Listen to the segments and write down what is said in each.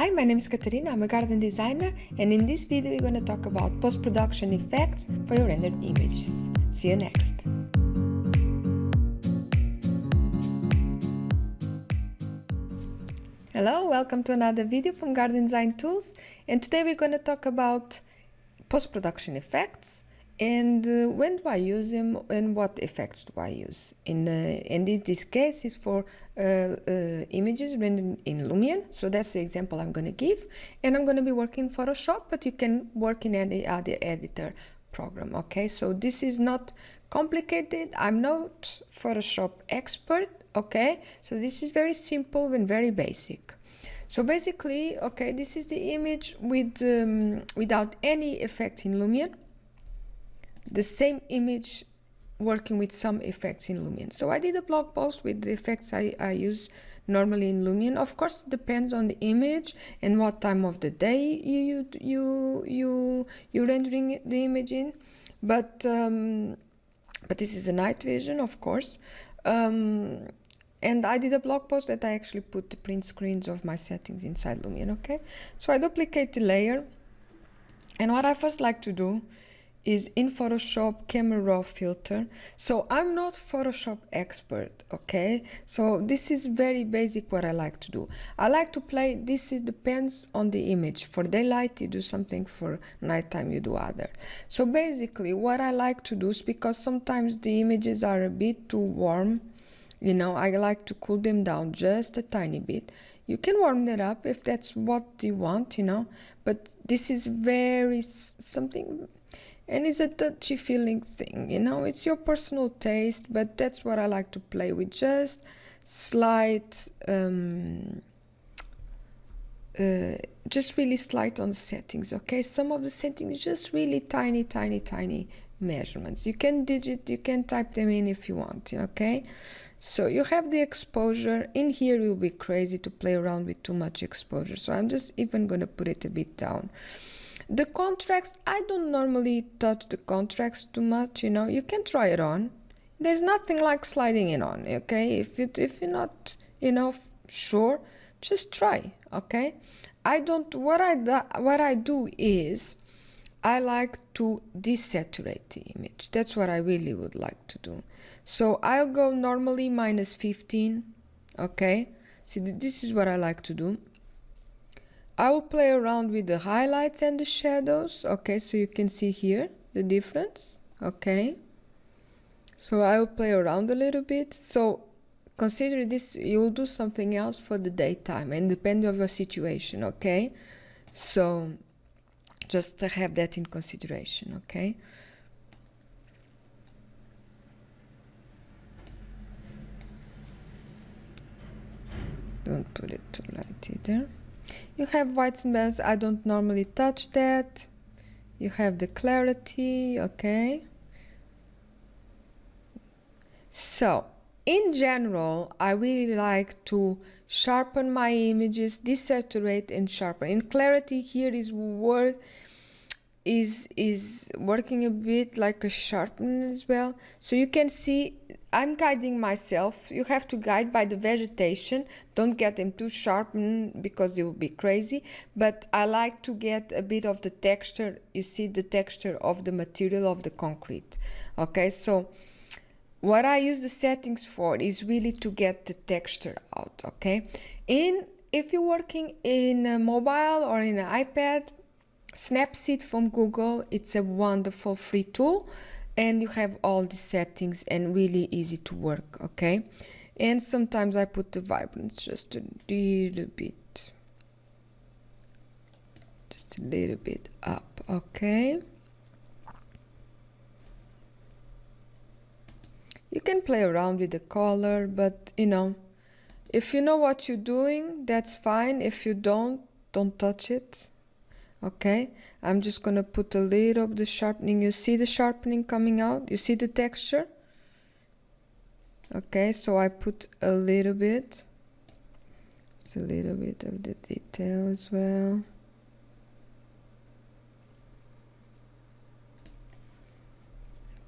Hi, my name is Katarina, I'm a garden designer, and in this video we're going to talk about post-production effects for your rendered images. See you next! Hello, welcome to another video from Garden Design Tools, and today we're going to talk about post-production effects and when do I use them and what effects do I use. And in this case it's for images rendered in Lumion, so that's the example I'm going to give, and I'm going to be working in Photoshop, but you can work in any other editor program. Okay, so this is not complicated. I'm not Photoshop expert, okay, so this is very simple and very basic. So basically, okay, this is the image with without any effect in Lumion, the same image working with some effects in Lumion. So I did a blog post with the effects I use normally in Lumion. Of course, it depends on the image and what time of the day you're rendering the image in. But this is a night vision, of course. And I did a blog post that I actually put the print screens of my settings inside Lumion. Okay, so I duplicate the layer, and what I first like to do is in Photoshop camera raw filter. So I'm not Photoshop expert, okay, so this is very basic what I like to do. I like to play, this is depends on the image. For daylight you do something, for nighttime you do other. So basically what I like to do is, because sometimes the images are a bit too warm, you know, I like to cool them down just a tiny bit. You can warm that up if that's what you want, you know, but this is very something, and it's a touchy feeling thing, you know, it's your personal taste, but that's what I like to play with. Just slight, just really slight on the settings, okay? Some of the settings just really tiny measurements. You can you can type them in if you want, okay? So you have the exposure. In here it will be crazy to play around with too much exposure, so I'm just even going to put it a bit down. The contrast, I don't normally touch the contrast too much, you know. You can try it on. There's nothing like sliding it on, okay? If you're not, you know, sure, just try, okay? What I do is I like to desaturate the image. That's what I really would like to do. So I'll go normally -15, okay? See, this is what I like to do. I will play around with the highlights and the shadows, okay, so you can see here the difference, okay. So I will play around a little bit. So consider this, you will do something else for the daytime and depending on your situation, okay. So just to have that in consideration, okay. Don't put it too light either. You have whites and balance, I don't normally touch that. You have the clarity, okay. So in general, I really like to sharpen my images, desaturate and sharpen. In clarity here is working a bit like a sharpen as well. So you can see I'm guiding myself. You have to guide by the vegetation. Don't get them too sharpened because it will be crazy. But I like to get a bit of the texture. You see the texture of the material of the concrete. Okay, so what I use the settings for is really to get the texture out. Okay, if you're working in a mobile or in an iPad, Snapseed from Google, it's a wonderful free tool, and you have all the settings and really easy to work, okay. And sometimes I put the vibrance just a little bit up, okay. You can play around with the color, but you know, if you know what you're doing, that's fine. If you don't touch it. Okay, I'm just gonna put a little of the sharpening. You see the sharpening coming out? You see the texture? Okay, so I put a little bit. Just a little bit of the detail as well.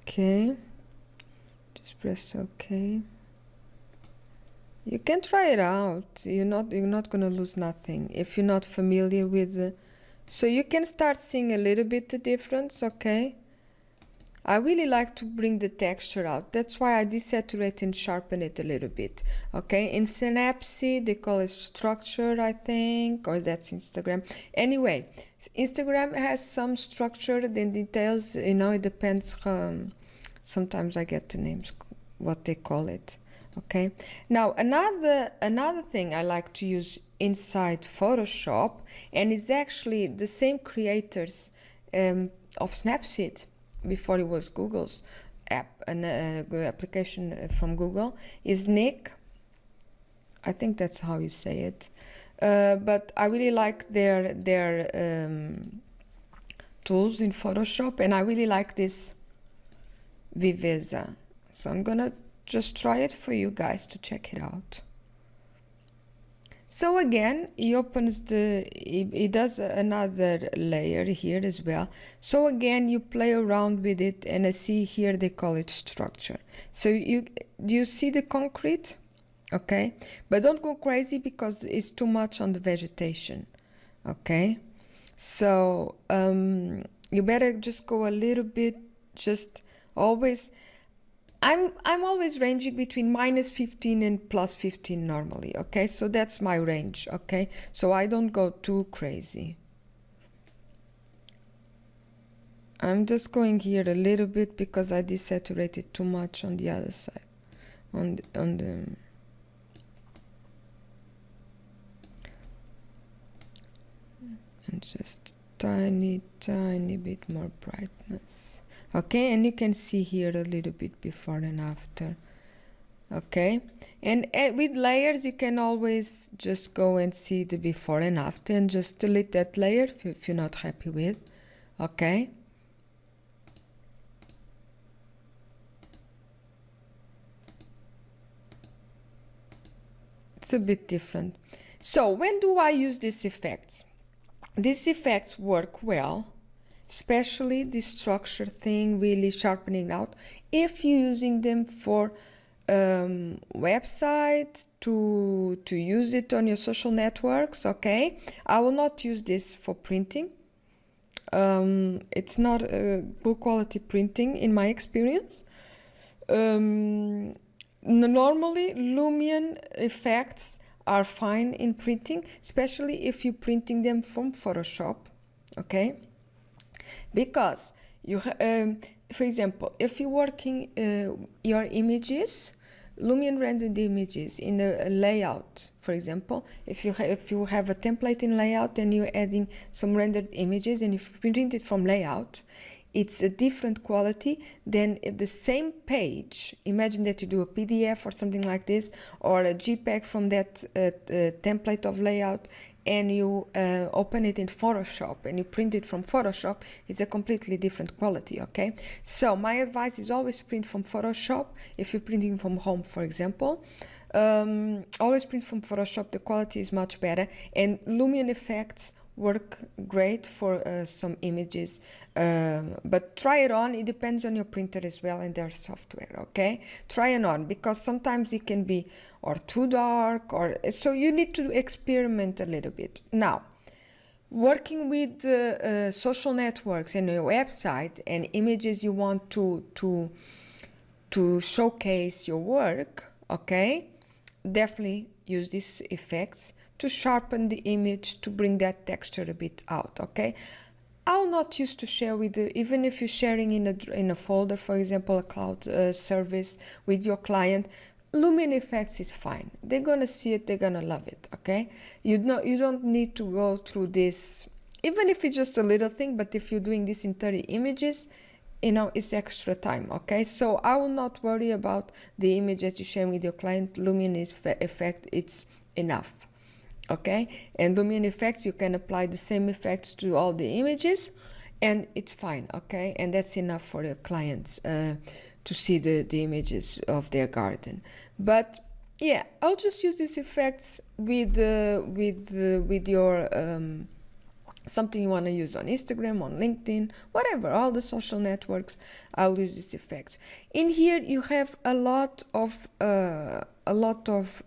Okay, just press OK. You can try it out. You're not gonna lose nothing if you're not familiar with the, so you can start seeing a little bit the difference, okay? I really like to bring the texture out. That's why I desaturate and sharpen it a little bit. Okay, in Snapseed, they call it structure, I think, or that's Instagram. Anyway, Instagram has some structure and details, it depends. Sometimes I get the names, what they call it. Okay, now another thing I like to use inside Photoshop, and it's actually the same creators of Snapseed before it was Google's app, an application from Google, is NIK. I think that's how you say it. But I really like their tools in Photoshop, and I really like this Viveza. So I'm gonna just try it for you guys to check it out. So again, he does another layer here as well. So again, you play around with it, and I see here they call it structure. So do you see the concrete? Okay, but don't go crazy because it's too much on the vegetation. Okay, so you better just go a little bit, just always. I'm always ranging between -15 and +15 normally, okay? So that's my range, okay? So I don't go too crazy. I'm just going here a little bit because I desaturated too much on the other side, on the and just tiny bit more brightness. Okay, and you can see here a little bit before and after. Okay, and with layers you can always just go and see the before and after and just delete that layer if you're not happy with. Okay, it's a bit different. So when do I use these effects? These effects work well, especially the structure thing, really sharpening out, if you're using them for website, to use it on your social networks. Okay, I will not use this for printing. It's not good quality printing in my experience. Normally Lumion effects are fine in printing, especially if you're printing them from Photoshop. Okay, because you for example, if you're working your images, Lumion rendered images in a layout. For example, if you have a template in layout and you're adding some rendered images and you print it from layout, it's a different quality than the same page. Imagine that you do a PDF or something like this, or a JPEG from that template of layout, and you open it in Photoshop and you print it from Photoshop. It's a completely different quality. Okay, so my advice is always print from Photoshop. If you're printing from home, for example, always print from Photoshop. The quality is much better, and Lumion effects work great for some images, but try it on. It depends on your printer as well and their software. Okay, try it on, because sometimes it can be or too dark, or so you need to experiment a little bit. Now, working with social networks and your website and images you want to showcase your work, okay, definitely use these effects to sharpen the image, to bring that texture a bit out. Okay, I'll not use to share with even if you're sharing in a folder, for example, a cloud service with your client. Lumion effects is fine. They're gonna see it, they're gonna love it. Okay, you don't need to go through this, even if it's just a little thing. But if you're doing this in 30 images, it's extra time. Okay, so I will not worry about the image that you share with your client. Lumion effect, it's enough. Okay, and Lumion effects, you can apply the same effects to all the images and it's fine. Okay, and that's enough for the clients to see the images of their garden. But yeah, I'll just use these effects with your something you want to use on Instagram, on LinkedIn, whatever, all the social networks. I'll use these effects. In here you have a lot of a lot of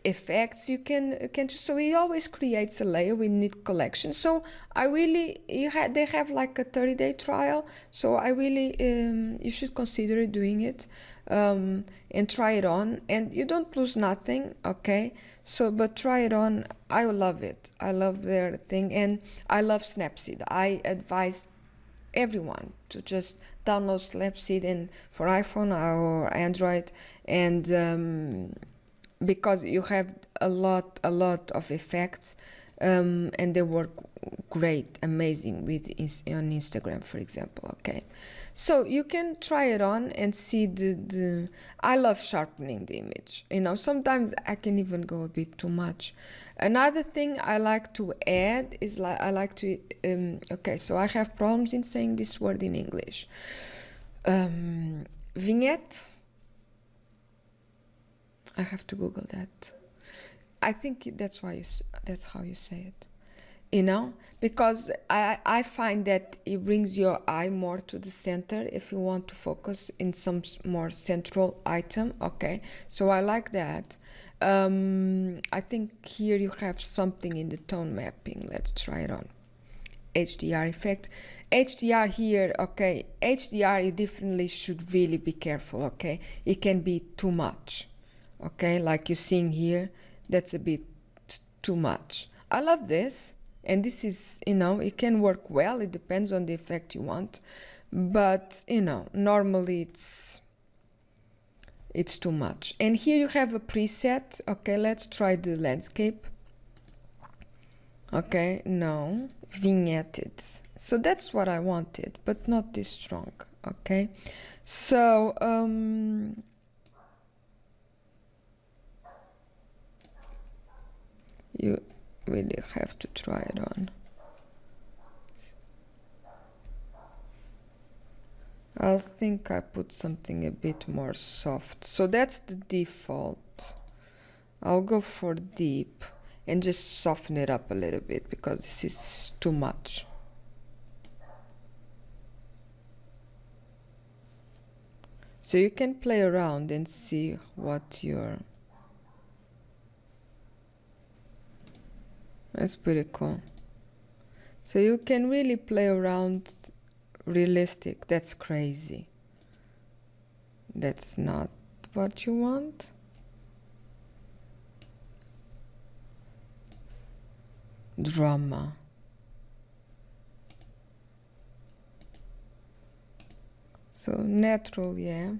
effects you can so he always creates a layer with NIK collection. So I really, they have like a 30-day trial, so I really you should consider doing it and try it on, and you don't lose nothing, okay? So but try it on. I love it. I love their thing, and I love Snapseed. I advise everyone to just download Snapseed and for iPhone or Android, and because you have a lot of effects, and they work great, amazing with on Instagram, for example. Okay, so you can try it on and see the I love sharpening the image. You know, sometimes I can even go a bit too much. Another thing I like to add is I like to okay, so I have problems in saying this word in English. Vignette. I have to Google that. I think that's how you say it, you know, because I find that it brings your eye more to the center if you want to focus in some more central item. Okay, so I like that. I think here you have something in the tone mapping. Let's try it on. HDR effect. HDR here, okay, HDR you definitely should really be careful, okay? It can be too much. Okay, like you're seeing here, that's a bit too much. I love this, and this is, you know, it can work well. It depends on the effect you want, but you know, normally it's too much. And here you have a preset. Okay, let's try the landscape. Okay, no, vignetted. So that's what I wanted, but not this strong. Okay, so you really have to try it on. I'll think I put something a bit more soft. So that's the default. I'll go for deep and just soften it up a little bit because this is too much. So you can play around and see what you're... That's pretty cool. So you can really play around. Realistic, that's crazy. That's not what you want. Drama. So natural, yeah.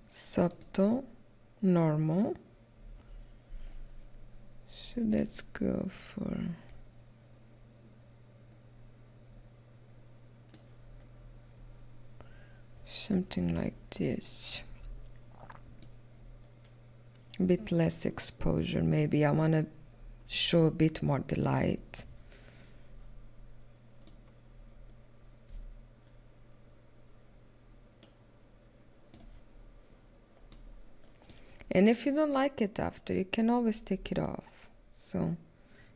Subtle, normal. So let's go for something like this. A bit less exposure, maybe. I want to show a bit more the light. And if you don't like it after, you can always take it off. So,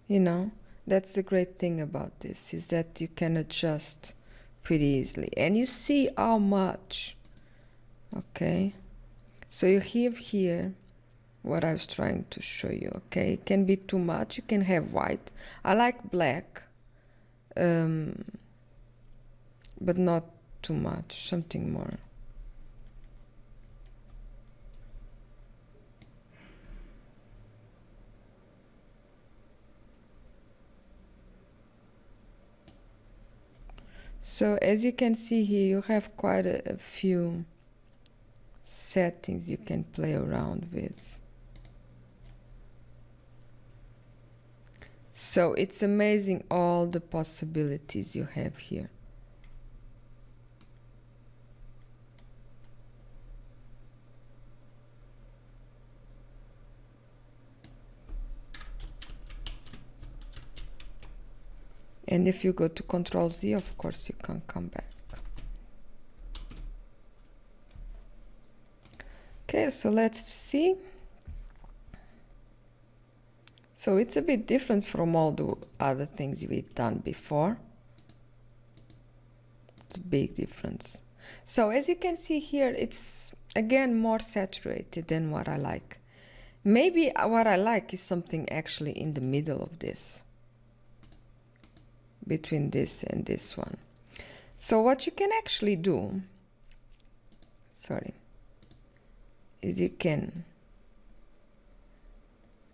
you know, that's the great thing about this, is that you can adjust pretty easily. And you see how much, okay? So you have here what I was trying to show you, okay? It can be too much, you can have white. I like black, but not too much, something more. So as you can see here, you have quite a few settings you can play around with. So it's amazing all the possibilities you have here. And if you go to Control Z, of course, you can come back. Okay, so let's see. So it's a bit different from all the other things we've done before. a big difference. So as you can see here, it's again more saturated than what I like. Maybe what I like is something actually in the middle of this, between this and this one. So what you can actually do, is you can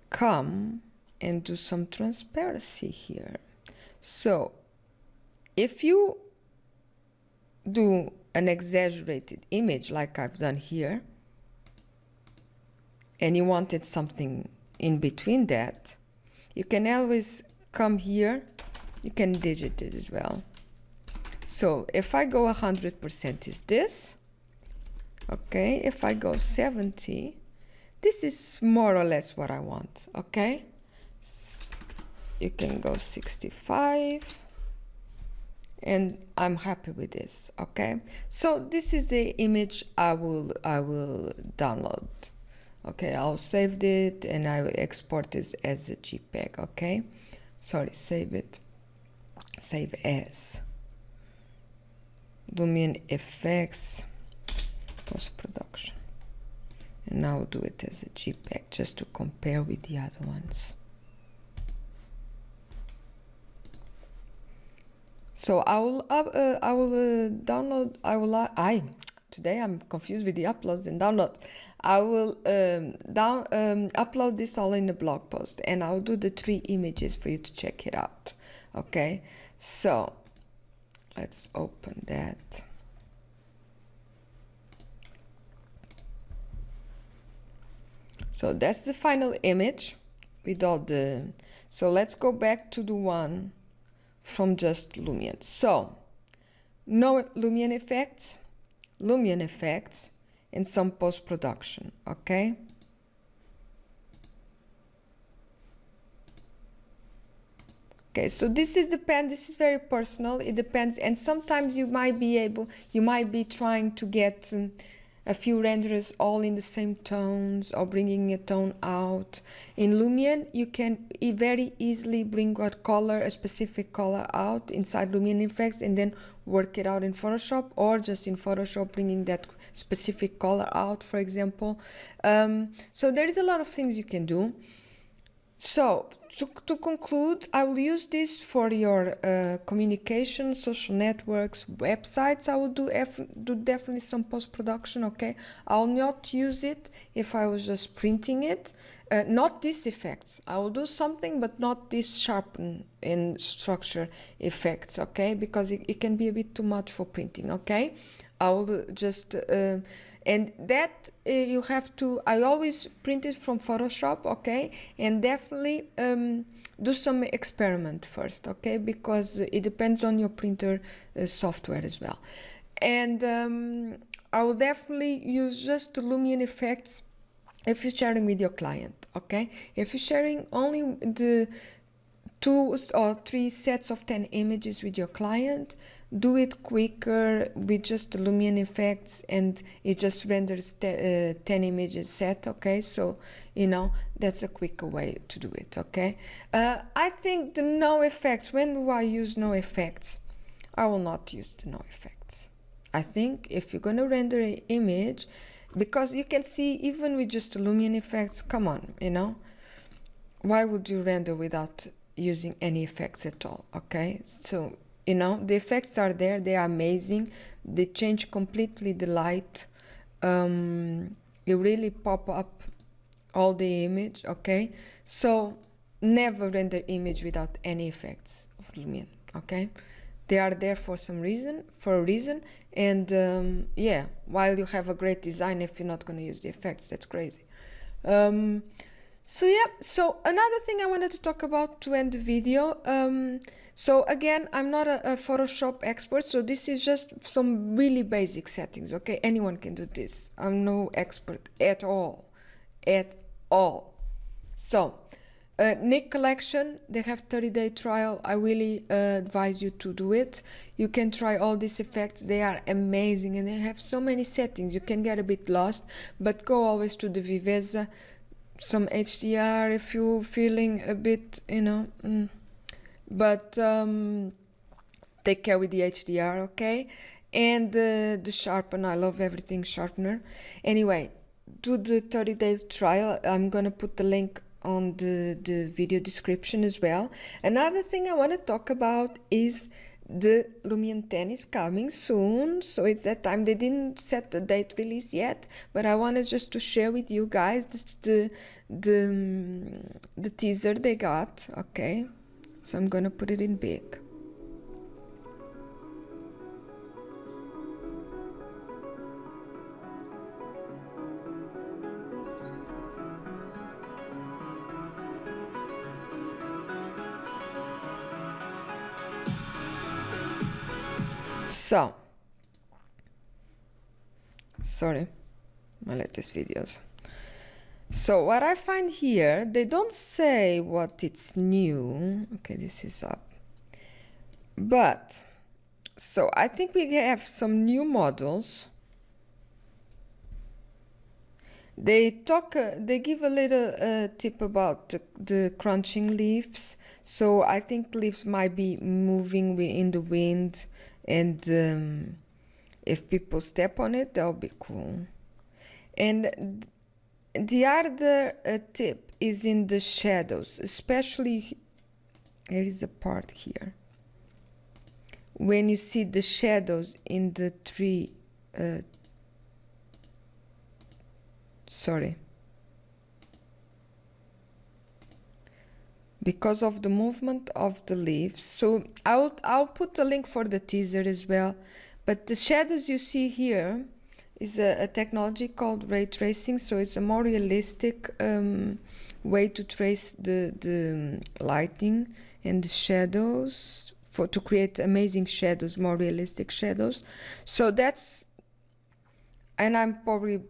come and do some transparency here. So if you do an exaggerated image like I've done here, and you wanted something in between that, you can always come here, you can digit it as well. So if I go 100% is this, okay, if I go 70, this is more or less what I want, okay? You can go 65, and I'm happy with this, okay? So this is the image I will download. Okay, I'll save it and I will export this as a JPEG, okay? Sorry, save it. Save as. Lumion effects, post-production. And I'll do it as a JPEG just to compare with the other ones. So I will download, today I'm confused with the uploads and downloads. I will upload this all in a blog post, and I'll do the 3 images for you to check it out. Okay, so let's open that. So that's the final image with all the, so let's go back to the one from just Lumion. So no Lumion effects, and some post-production, okay? Okay, so this is very personal, it depends, and sometimes you might be trying to get a few renderers all in the same tones or bringing a tone out. In Lumion, you can very easily bring a specific color out inside Lumion effects and then work it out in Photoshop, or just in Photoshop bringing that specific color out, for example. So there is a lot of things you can do. So to conclude, I will use this for your communication, social networks, websites. I will do definitely some post-production, okay? I'll not use it if I was just printing it. Not these effects. I will do something, but not this sharpen and structure effects, okay? Because it can be a bit too much for printing, okay? I will just, and that you have to, I always print it from Photoshop, okay? And definitely do some experiment first, okay? Because it depends on your printer software as well. And I will definitely use just the Lumion effects if you're sharing with your client, okay? If you're sharing only the 2 or 3 sets of 10 images with your client, do it quicker with just the Lumion effects, and it just renders 10 images set, okay? So, you know, that's a quicker way to do it, okay? I think the no effects, when do I use no effects? I will not use the no effects. I think if you're gonna render an image, because you can see even with just the Lumion effects, come on, you know? Why would you render without using any effects at all, okay? So, you know, the effects are there, they are amazing, they change completely the light, you really pop up all the image, okay? So never render image without any effects of Lumion, okay? They are there for a reason, and yeah, while you have a great design, if you're not going to use the effects, that's crazy. So yeah, so another thing I wanted to talk about to end the video, so again, I'm not a Photoshop expert, so this is just some really basic settings, okay? Anyone can do this. I'm no expert at all. So, NIK collection, they have 30-day trial. I really advise you to do it. You can try all these effects. They are amazing, and they have so many settings. You can get a bit lost, but go always to the Viveza. Some HDR if you're feeling a bit, you know, but take care with the HDR, okay? And the sharpen, I love everything sharpener. Anyway, do the 30-day trial. I'm gonna put the link on the video description as well. Another thing I want to talk about is the Lumion 10 is coming soon, so it's that time. They didn't set the date release yet, but I wanted just to share with you guys the teaser they got, okay? So I'm gonna put it in big. So, sorry, my latest videos. So what I find here, they don't say what it's new. Okay, this is up. But, so I think we have some new models. They talk, they give a little tip about the crunching leaves. So I think leaves might be moving in the wind, and if people step on it, that'll be cool. And the other tip is in the shadows, especially there is a part here. When you see the shadows in the tree, sorry, because of the movement of the leaves. So I'll put a link for the teaser as well. But the shadows you see here is a technology called ray tracing. So it's a more realistic way to trace the lighting and the shadows to create amazing shadows, more realistic shadows. So that's, and I'm probably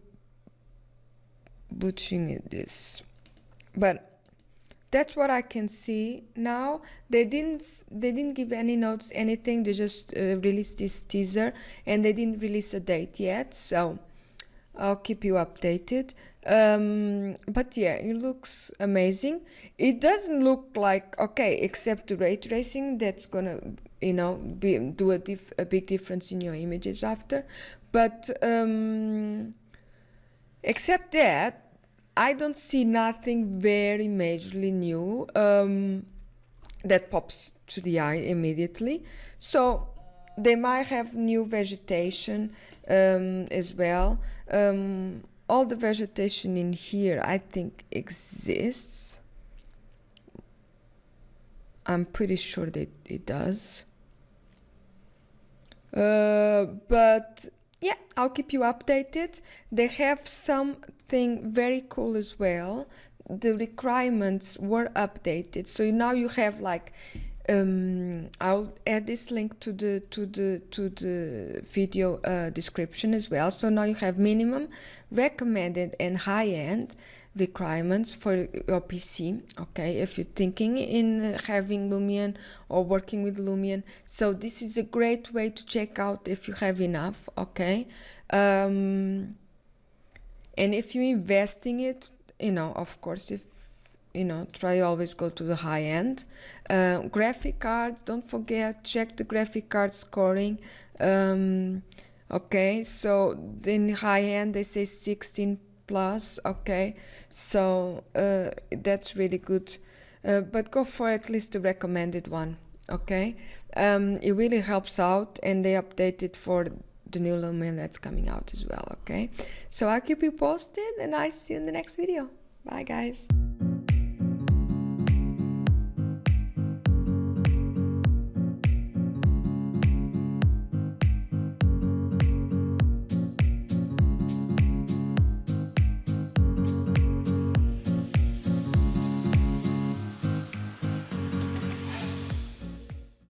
butchering this, but that's what I can see now. They didn't give any notes, anything. They just released this teaser, and they didn't release a date yet. So I'll keep you updated. But yeah, it looks amazing. It doesn't look like, okay, except the ray tracing that's gonna, you know, do a big difference in your images after. But except that, I don't see nothing very majorly new that pops to the eye immediately. So they might have new vegetation as well. All the vegetation in here, I think, exists. I'm pretty sure that it does. But yeah, I'll keep you updated. They have something very cool as well. The requirements were updated, so now you have like I'll add this link to the video description as well. So now you have minimum, recommended, and high-end requirements for your PC. Okay, if you're thinking in having Lumion or working with Lumion, so this is a great way to check out if you have enough. Okay, and if you invest in it, you know, of course, if you know, try always go to the high end. Graphic cards, don't forget, check the graphic card scoring. Okay, so in high end they say 16 plus. Okay, so that's really good, but go for at least the recommended one. Okay, it really helps out, and they update it for the new Lumion that's coming out as well. Okay, so I'll keep you posted, and I see you in the next video. Bye guys.